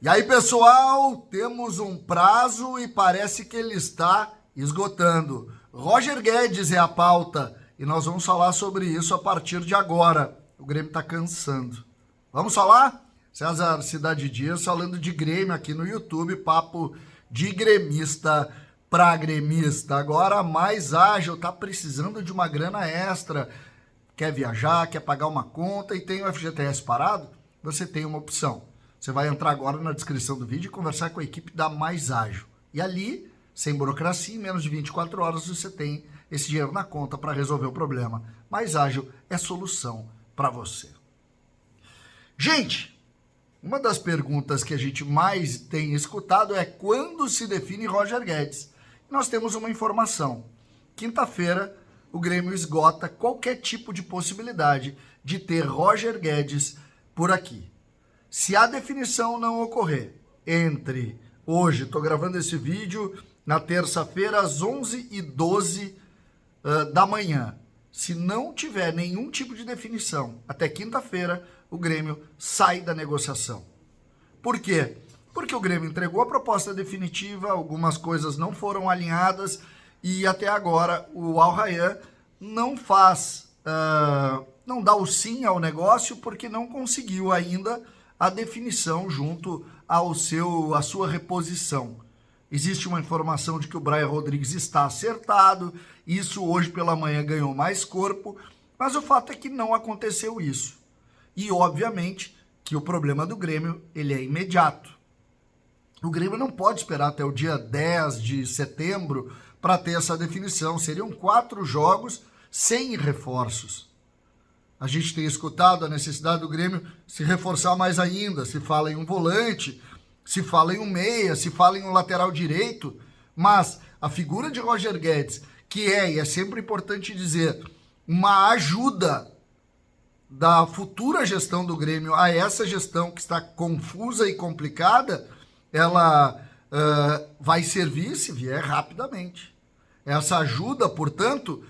E aí, pessoal, temos um prazo e parece que ele está esgotando. Roger Guedes é a pauta e nós vamos falar sobre isso a partir de agora. O Grêmio está cansando. Vamos falar? César Cidade Dias falando de Grêmio aqui no YouTube, papo de gremista para gremista. Agora mais ágil, tá precisando de uma grana extra. Quer viajar, quer pagar uma conta e tem o FGTS parado? Você tem uma opção. Você vai entrar agora na descrição do vídeo e conversar com a equipe da Mais Ágil. E ali, sem burocracia, em menos de 24 horas você tem esse dinheiro na conta para resolver o problema. Mais Ágil é solução para você. Gente, uma das perguntas que a gente mais tem escutado é quando se define Roger Guedes. Nós temos uma informação. Quinta-feira, o Grêmio esgota qualquer tipo de possibilidade de ter Roger Guedes por aqui. Se a definição não ocorrer entre hoje, estou gravando esse vídeo na terça-feira às 11h12 da manhã, se não tiver nenhum tipo de definição até quinta-feira, o Grêmio sai da negociação. Por quê? Porque o Grêmio entregou a proposta definitiva, algumas coisas não foram alinhadas e até agora o Al Rayyan não dá o sim ao negócio porque não conseguiu ainda a definição junto à sua reposição. Existe uma informação de que o Brian Rodrigues está acertado, isso hoje pela manhã ganhou mais corpo, mas o fato é que não aconteceu isso. E obviamente que o problema do Grêmio ele é imediato. O Grêmio não pode esperar até o dia 10 de setembro para ter essa definição. Seriam 4 jogos sem reforços. A gente tem escutado a necessidade do Grêmio se reforçar mais ainda. Se fala em um volante, se fala em um meia, se fala em um lateral direito. Mas a figura de Roger Guedes, que e é sempre importante dizer, uma ajuda da futura gestão do Grêmio a essa gestão que está confusa e complicada, ela vai servir, se vier, rapidamente. Essa ajuda, portanto,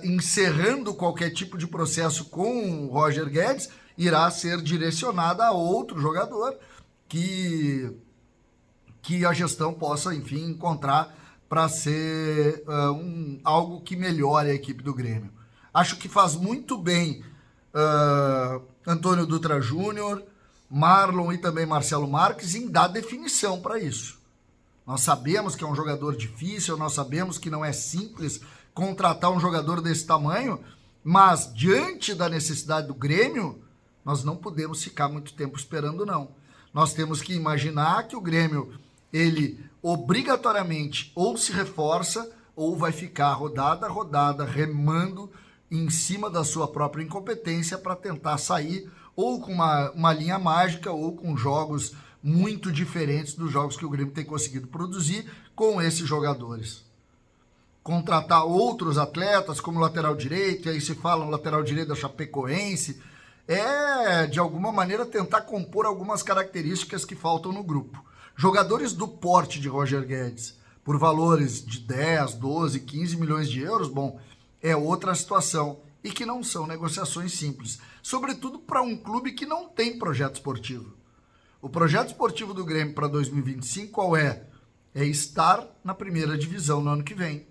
encerrando qualquer tipo de processo com o Roger Guedes, irá ser direcionada a outro jogador que a gestão possa, enfim, encontrar para ser algo que melhore a equipe do Grêmio. Acho que faz muito bem Antônio Dutra Júnior, Marlon e também Marcelo Marques em dar definição para isso. Nós sabemos que é um jogador difícil, nós sabemos que não é simples contratar um jogador desse tamanho, mas diante da necessidade do Grêmio, nós não podemos ficar muito tempo esperando, não. Nós temos que imaginar que o Grêmio, ele obrigatoriamente ou se reforça ou vai ficar rodada a rodada remando em cima da sua própria incompetência para tentar sair ou com uma linha mágica ou com jogos muito diferentes dos jogos que o Grêmio tem conseguido produzir com esses jogadores. Contratar outros atletas como lateral direito, e aí se fala no lateral direito da Chapecoense, de alguma maneira tentar compor algumas características que faltam no grupo. Jogadores do porte de Roger Guedes, por valores de 10, 12, 15 milhões de euros, bom, é outra situação e que não são negociações simples, sobretudo para um clube que não tem projeto esportivo. O projeto esportivo do Grêmio para 2025 qual é? É estar na primeira divisão no ano que vem.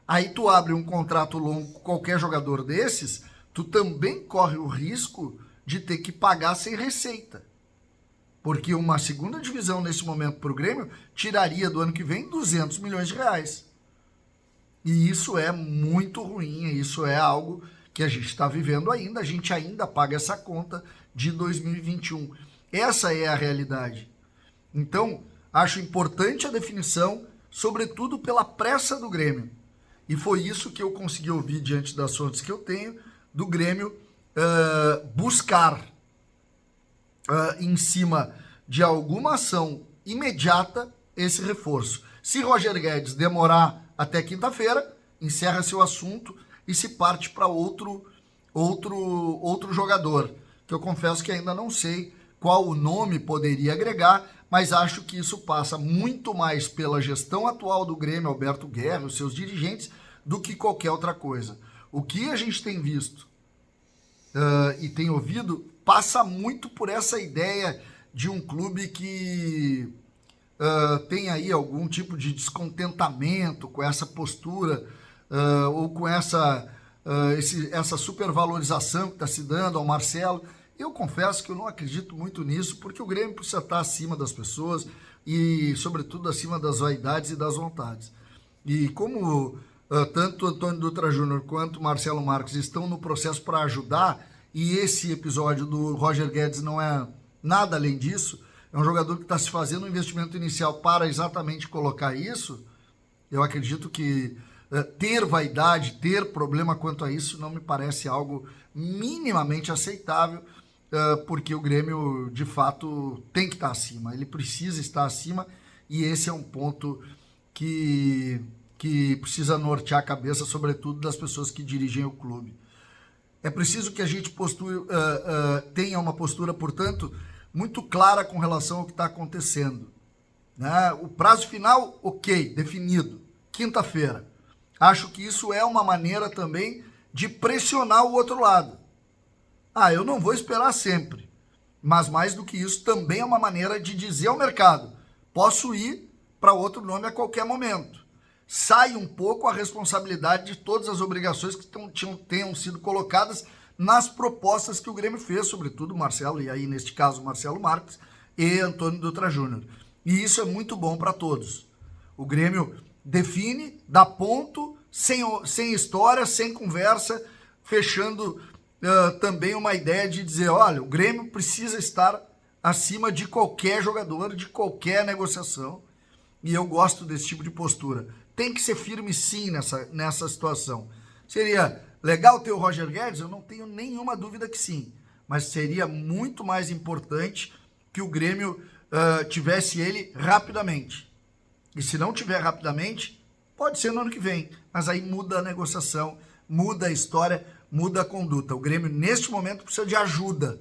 Aí tu abre um contrato longo com qualquer jogador desses, tu também corre o risco de ter que pagar sem receita. Porque uma segunda divisão nesse momento para o Grêmio tiraria do ano que vem 200 milhões de reais. E isso é muito ruim, isso é algo que a gente está vivendo ainda, a gente ainda paga essa conta de 2021. Essa é a realidade. Então, acho importante a definição, sobretudo pela pressa do Grêmio. E foi isso que eu consegui ouvir diante das fontes que eu tenho, do Grêmio buscar, em cima de alguma ação imediata, esse reforço. Se Roger Guedes demorar até quinta-feira, encerra-se o assunto e se parte para outro jogador, que eu confesso que ainda não sei qual o nome poderia agregar, mas acho que isso passa muito mais pela gestão atual do Grêmio, Alberto Guerra, os seus dirigentes, do que qualquer outra coisa. O que a gente tem visto e tem ouvido passa muito por essa ideia de um clube que tem aí algum tipo de descontentamento com essa postura ou com essa supervalorização que está se dando ao Marcelo. Eu confesso que eu não acredito muito nisso, porque o Grêmio precisa estar acima das pessoas e, sobretudo, acima das vaidades e das vontades. E como tanto Antônio Dutra Júnior quanto Marcelo Marques estão no processo para ajudar, e esse episódio do Roger Guedes não é nada além disso, é um jogador que está se fazendo um investimento inicial para exatamente colocar isso, eu acredito que ter vaidade, ter problema quanto a isso, não me parece algo minimamente aceitável, porque o Grêmio, de fato, tem que estar acima, ele precisa estar acima, e esse é um ponto que precisa nortear a cabeça, sobretudo das pessoas que dirigem o clube. É preciso que a gente tenha uma postura, portanto, muito clara com relação ao que está acontecendo. Né? O prazo final, ok, definido, quinta-feira. Acho que isso é uma maneira também de pressionar o outro lado. Eu não vou esperar sempre, mas mais do que isso, também é uma maneira de dizer ao mercado, posso ir para outro nome a qualquer momento. Sai um pouco a responsabilidade de todas as obrigações que tenham sido colocadas nas propostas que o Grêmio fez, sobretudo Marcelo, e aí neste caso Marcelo Marques e Antônio Dutra Júnior. E isso é muito bom para todos. O Grêmio define, dá ponto, sem história, sem conversa, fechando também uma ideia de dizer, olha, o Grêmio precisa estar acima de qualquer jogador, de qualquer negociação, e eu gosto desse tipo de postura. Tem que ser firme sim nessa situação. Seria legal ter o Roger Guedes? Eu não tenho nenhuma dúvida que sim, mas seria muito mais importante que o Grêmio tivesse ele rapidamente. E se não tiver rapidamente, pode ser no ano que vem, mas aí muda a negociação, muda a história, muda a conduta. O Grêmio, neste momento, precisa de ajuda.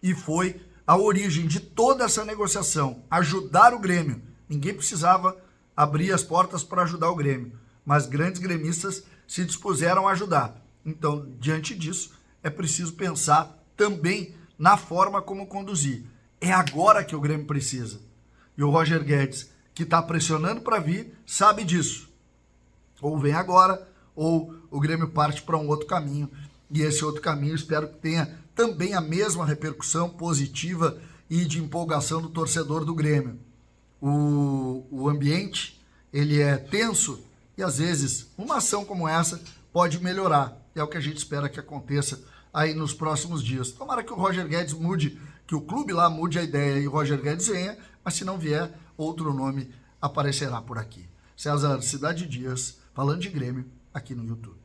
E foi a origem de toda essa negociação, ajudar o Grêmio. Ninguém precisava abrir as portas para ajudar o Grêmio, mas grandes gremistas se dispuseram a ajudar. Então, diante disso, é preciso pensar também na forma como conduzir. É agora que o Grêmio precisa. E o Roger Guedes, que está pressionando para vir, sabe disso. Ou vem agora, ou o Grêmio parte para um outro caminho. E esse outro caminho espero que tenha também a mesma repercussão positiva e de empolgação do torcedor do Grêmio. O ambiente, ele é tenso e às vezes uma ação como essa pode melhorar. É o que a gente espera que aconteça aí nos próximos dias. Tomara que o Roger Guedes mude, que o clube lá mude a ideia e o Roger Guedes venha, mas se não vier, outro nome aparecerá por aqui. César Cidade Dias, falando de Grêmio, aqui no YouTube.